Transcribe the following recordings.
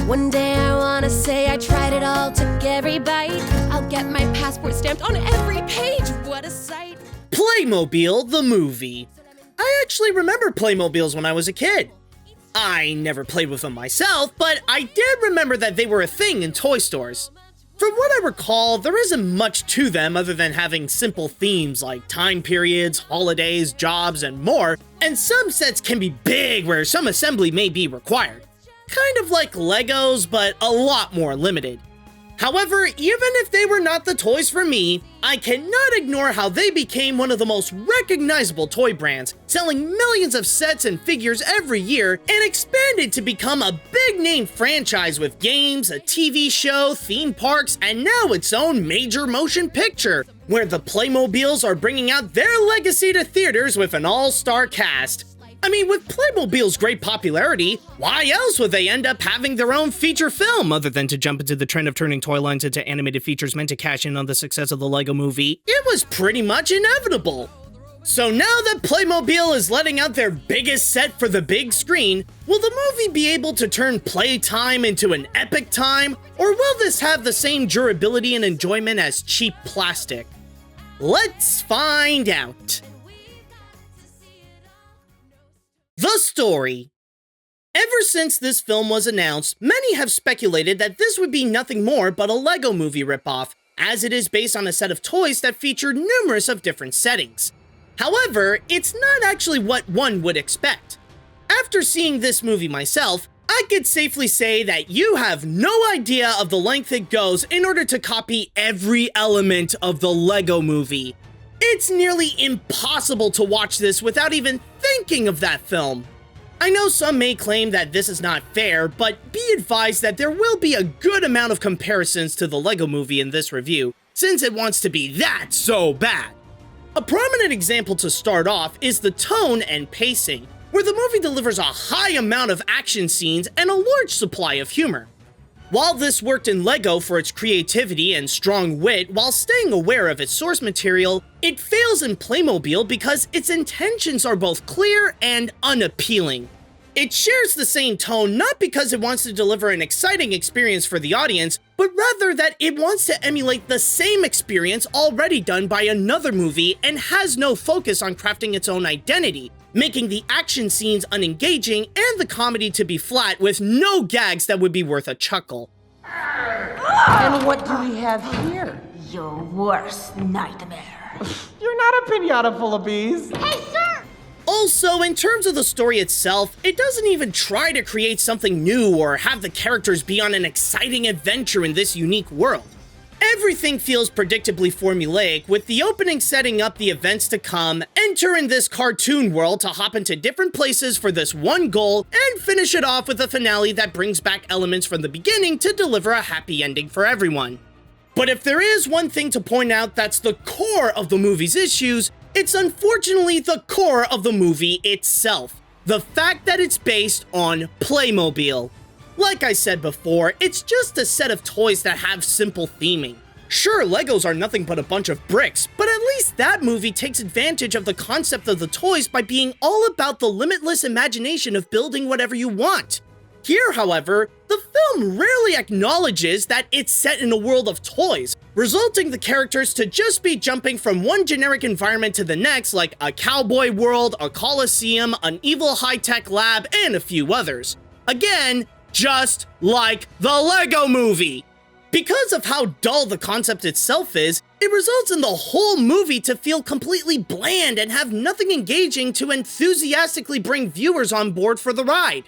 One day I wanna say I tried it all, took every bite. I'll get my passport stamped on every page, what a sight. Playmobil the movie. I actually remember Playmobiles when I was a kid. I never played with them myself, but I did remember that they were a thing in toy stores. From what I recall, there isn't much to them other than having simple themes like time periods, holidays, jobs, and more, and some sets can be big where some assembly may be required. Kind of like Legos, but a lot more limited. However, even if they were not the toys for me, I cannot ignore how they became one of the most recognizable toy brands, selling millions of sets and figures every year, and expanded to become a big-name franchise with games, a TV show, theme parks, and now its own major motion picture, where the Playmobiles are bringing out their legacy to theaters with an all-star cast. I mean, with Playmobil's great popularity, why else would they end up having their own feature film other than to jump into the trend of turning toy lines into animated features meant to cash in on the success of the Lego movie? It was pretty much inevitable. So now that Playmobil is letting out their biggest set for the big screen, will the movie be able to turn playtime into an epic time, or will this have the same durability and enjoyment as cheap plastic? Let's find out. The story. Ever since this film was announced, many have speculated that this would be nothing more but a Lego movie ripoff, as it is based on a set of toys that feature numerous of different settings. However, it's not actually what one would expect. After seeing this movie myself, I could safely say that you have no idea of the length it goes in order to copy every element of the Lego movie. It's nearly impossible to watch this without even thinking of that film. I know some may claim that this is not fair, but be advised that there will be a good amount of comparisons to the Lego movie in this review, since it wants to be that so bad. A prominent example to start off is the tone and pacing, where the movie delivers a high amount of action scenes and a large supply of humor. While this worked in Lego for its creativity and strong wit while staying aware of its source material, it fails in Playmobil because its intentions are both clear and unappealing. It shares the same tone not because it wants to deliver an exciting experience for the audience, but rather that it wants to emulate the same experience already done by another movie and has no focus on crafting its own identity, making the action scenes unengaging and the comedy to be flat with no gags that would be worth a chuckle. And what do we have here? Your worst nightmare. You're not a pinata full of bees. Hey, sir! Also, in terms of the story itself, it doesn't even try to create something new or have the characters be on an exciting adventure in this unique world. Everything feels predictably formulaic, with the opening setting up the events to come, enter in this cartoon world to hop into different places for this one goal, and finish it off with a finale that brings back elements from the beginning to deliver a happy ending for everyone. But if there is one thing to point out that's the core of the movie's issues, it's unfortunately the core of the movie itself. The fact that it's based on Playmobil. Like I said before, it's just a set of toys that have simple theming. Sure, Legos are nothing but a bunch of bricks, but at least that movie takes advantage of the concept of the toys by being all about the limitless imagination of building whatever you want. Here, however, the film rarely acknowledges that it's set in a world of toys, resulting the characters to just be jumping from one generic environment to the next, like a cowboy world, a coliseum, an evil high-tech lab, and a few others. Again, just like the Lego movie. Because of how dull the concept itself is, it results in the whole movie to feel completely bland and have nothing engaging to enthusiastically bring viewers on board for the ride.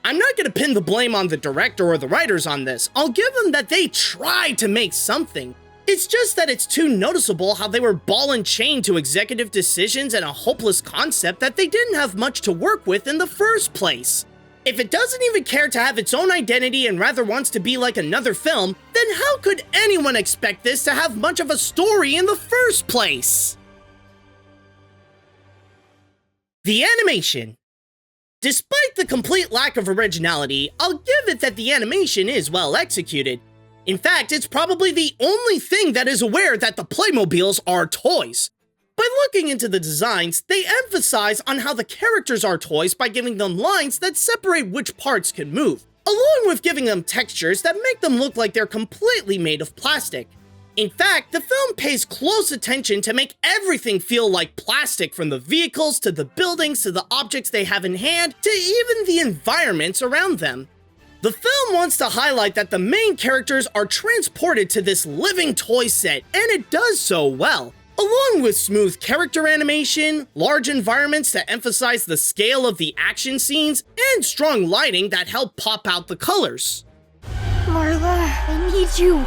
I'm not going to pin the blame on the director or the writers on this. I'll give them that they tried to make something. It's just that it's too noticeable how they were ball and chain to executive decisions and a hopeless concept that they didn't have much to work with in the first place. If it doesn't even care to have its own identity and rather wants to be like another film, then how could anyone expect this to have much of a story in the first place? The animation. Despite the complete lack of originality, I'll give it that the animation is well executed. In fact, it's probably the only thing that is aware that the Playmobiles are toys. By looking into the designs, they emphasize on how the characters are toys by giving them lines that separate which parts can move, along with giving them textures that make them look like they're completely made of plastic. In fact, the film pays close attention to make everything feel like plastic, from the vehicles to the buildings to the objects they have in hand to even the environments around them. The film wants to highlight that the main characters are transported to this living toy set, and it does so well, along with smooth character animation, large environments to emphasize the scale of the action scenes, and strong lighting that help pop out the colors. Marla, I need you.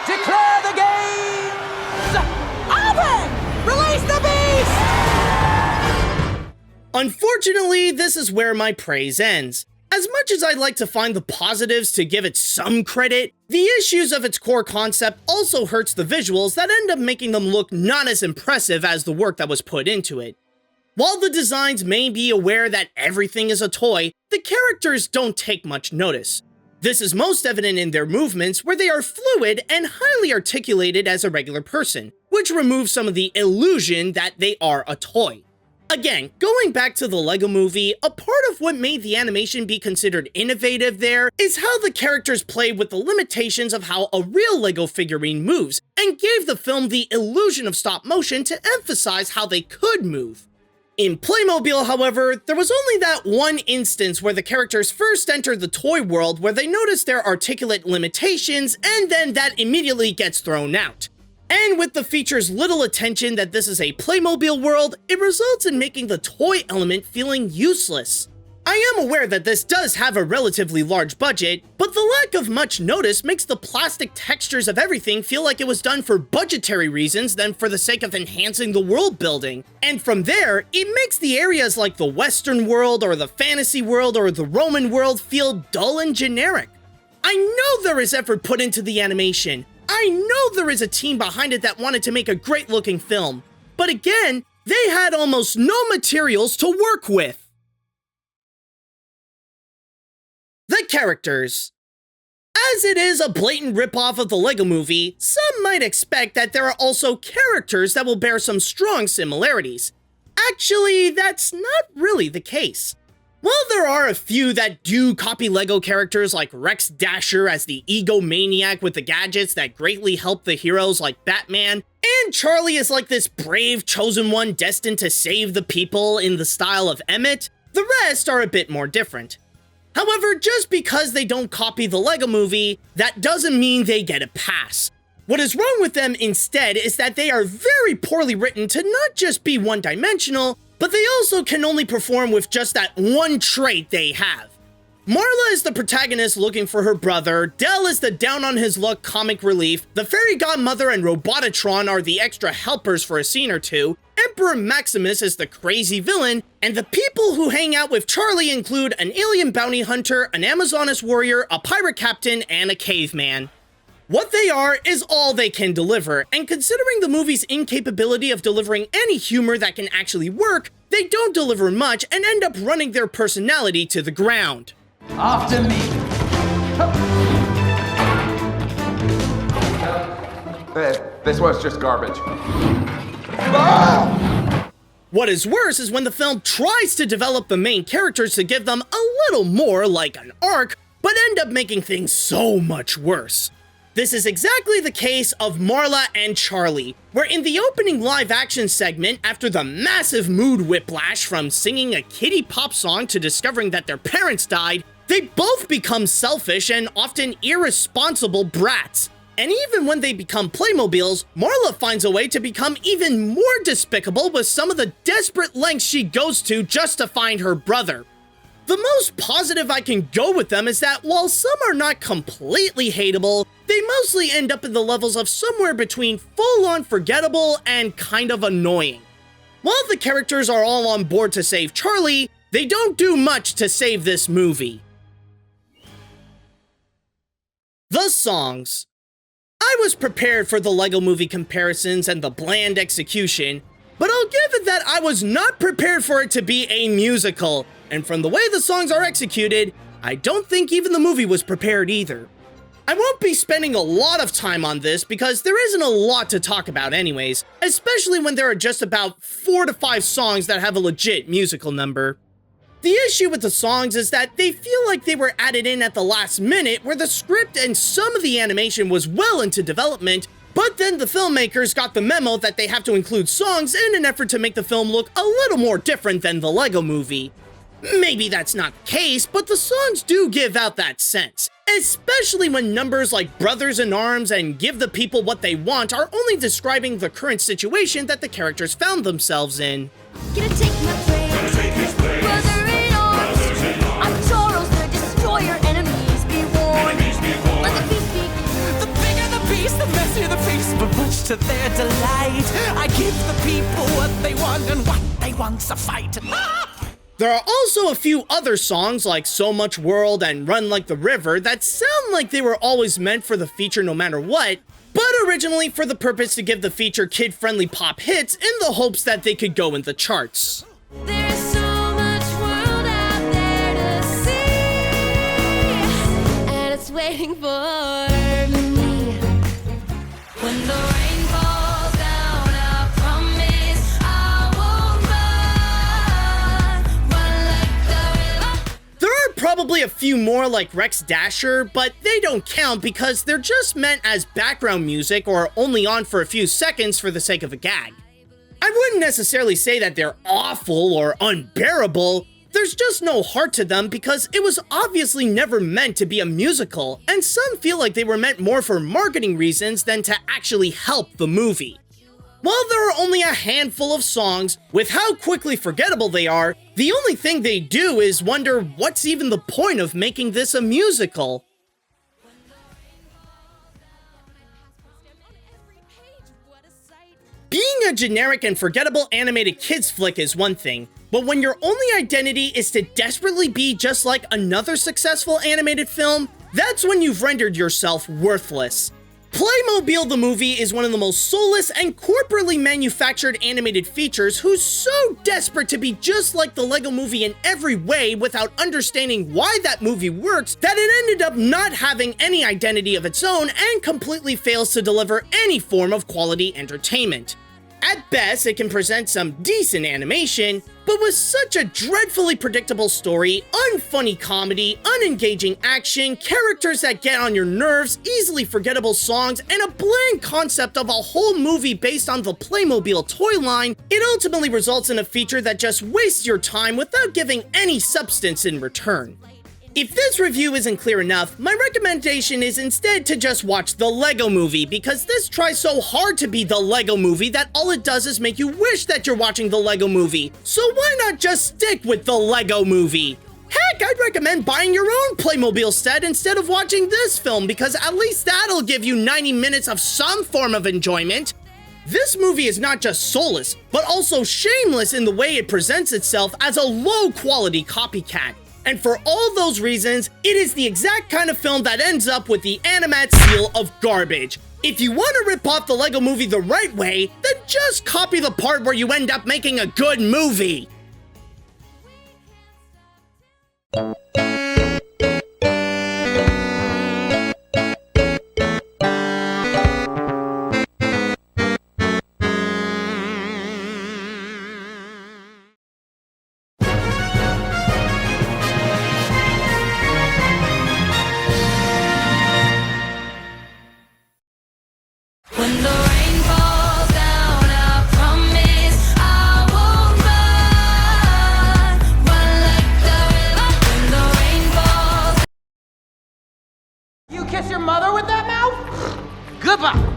Declare the games open! Release the beast! Unfortunately, this is where my praise ends. As much as I'd like to find the positives to give it some credit, the issues of its core concept also hurts the visuals that end up making them look not as impressive as the work that was put into it. While the designs may be aware that everything is a toy, the characters don't take much notice. This is most evident in their movements, where they are fluid and highly articulated as a regular person, which removes some of the illusion that they are a toy. Again, going back to the Lego Movie, a part of what made the animation be considered innovative there is how the characters played with the limitations of how a real Lego figurine moves, and gave the film the illusion of stop motion to emphasize how they could move. In Playmobil, however, there was only that one instance where the characters first entered the toy world where they noticed their articulate limitations, and then that immediately gets thrown out. And with the feature's little attention that this is a Playmobil world, it results in making the toy element feeling useless. I am aware that this does have a relatively large budget, but the lack of much notice makes the plastic textures of everything feel like it was done for budgetary reasons than for the sake of enhancing the world building. And from there, it makes the areas like the Western world or the fantasy world or the Roman world feel dull and generic. I know there is effort put into the animation. I know there is a team behind it that wanted to make a great looking film. But again, they had almost no materials to work with. The characters. As it is a blatant ripoff of the Lego Movie, some might expect that there are also characters that will bear some strong similarities. Actually, that's not really the case. While there are a few that do copy Lego characters like Rex Dasher as the egomaniac with the gadgets that greatly help the heroes like Batman, and Charlie is like this brave chosen one destined to save the people in the style of Emmett, the rest are a bit more different. However, just because they don't copy the Lego Movie, that doesn't mean they get a pass. What is wrong with them instead is that they are very poorly written to not just be one-dimensional, but they also can only perform with just that one trait they have. Marla is the protagonist looking for her brother, Del is the down-on-his-luck comic relief, the fairy godmother and Robotatron are the extra helpers for a scene or two, Emperor Maximus is the crazy villain, and the people who hang out with Charlie include an alien bounty hunter, an Amazoness warrior, a pirate captain, and a caveman. What they are is all they can deliver, and considering the movie's incapability of delivering any humor that can actually work, they don't deliver much and end up running their personality to the ground. After me. This was just garbage. What is worse is when the film tries to develop the main characters to give them a little more like an arc, but end up making things so much worse. This is exactly the case of Marla and Charlie, where in the opening live-action segment, after the massive mood whiplash from singing a kiddie pop song to discovering that their parents died, they both become selfish and often irresponsible brats. And even when they become Playmobils, Marla finds a way to become even more despicable with some of the desperate lengths she goes to just to find her brother. The most positive I can go with them is that while some are not completely hateable, they mostly end up in the levels of somewhere between full-on forgettable and kind of annoying. While the characters are all on board to save Charlie, they don't do much to save this movie. The songs. I was prepared for the Lego Movie comparisons and the bland execution, but I'll give it that I was not prepared for it to be a musical, and from the way the songs are executed, I don't think even the movie was prepared either. I won't be spending a lot of time on this because there isn't a lot to talk about anyways, especially when there are just about 4 to 5 songs that have a legit musical number. The issue with the songs is that they feel like they were added in at the last minute, where the script and some of the animation was well into development, but then the filmmakers got the memo that they have to include songs in an effort to make the film look a little more different than the Lego Movie. Maybe that's not the case, but the songs do give out that sense, especially when numbers like Brothers in Arms and Give the People What They Want are only describing the current situation that the characters found themselves in. Gonna take my place. Brother in arms. I'm Charles the Destroyer. Enemies be warned. Let the beast begin. The bigger the beast, the messier the feast, but much to their delight, I give the people what they want, and what they want's a fight. There are also a few other songs like So Much World and Run Like the River that sound like they were always meant for the feature no matter what, but originally for the purpose to give the feature kid-friendly pop hits in the hopes that they could go in the charts. There's so much world out there to see, and it's waiting for me. When the rain falls down, I promise I won't run like the river. There are probably a few more like Rex Dasher, but they don't count because they're just meant as background music or only on for a few seconds for the sake of a gag. I wouldn't necessarily say that they're awful or unbearable, there's just no heart to them because it was obviously never meant to be a musical, and some feel like they were meant more for marketing reasons than to actually help the movie. While there are only a handful of songs, with how quickly forgettable they are, the only thing they do is wonder what's even the point of making this a musical. Being a generic and forgettable animated kids flick is one thing, but when your only identity is to desperately be just like another successful animated film, that's when you've rendered yourself worthless. Playmobil the movie is one of the most soulless and corporately manufactured animated features who's so desperate to be just like the Lego Movie in every way without understanding why that movie works that it ended up not having any identity of its own and completely fails to deliver any form of quality entertainment. At best, it can present some decent animation, but with such a dreadfully predictable story, unfunny comedy, unengaging action, characters that get on your nerves, easily forgettable songs, and a bland concept of a whole movie based on the Playmobil toy line, it ultimately results in a feature that just wastes your time without giving any substance in return. If this review isn't clear enough, my recommendation is instead to just watch the Lego Movie, because this tries so hard to be the Lego Movie that all it does is make you wish that you're watching the Lego Movie. So why not just stick with the Lego Movie? Heck, I'd recommend buying your own Playmobil set instead of watching this film, because at least that'll give you 90 minutes of some form of enjoyment. This movie is not just soulless, but also shameless in the way it presents itself as a low-quality copycat. And for all those reasons, it is the exact kind of film that ends up with the AniMat's seal of garbage. If you want to rip off the Lego Movie the right way, then just copy the part where you end up making a good movie. When the rain falls down, I promise I won't run like the river. When the rain falls. You kiss your mother with that mouth? Goodbye.